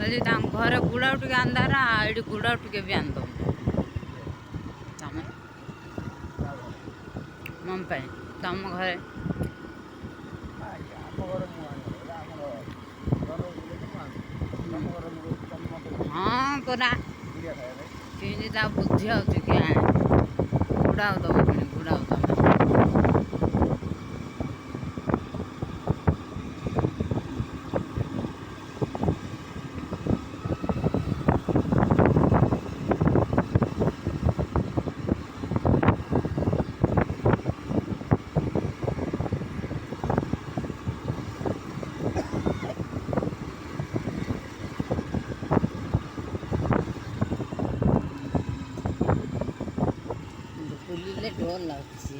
କହିଲି ତାଙ୍କ ଘରେ ଗୁଡ଼ାକୁ ଟିକେ ଆନ୍ଦାରା ଏଇଠି ଗୁଡ଼ାକୁ ଟିକେ ବି ଆଣିଦଉ ତମ ମମ ପାଇଁ ତମ ଘରେ ହଁ ପରା କେମିତି ତା ବୁଦ୍ଧି ହେଉଛି କି ଗୁଡ଼ାକୁ ଦେବ ପୁଣି ଗୁଡ଼ାକୁ ଦେବ ବୁଲିଲେ ଡର ଲାଗୁଛି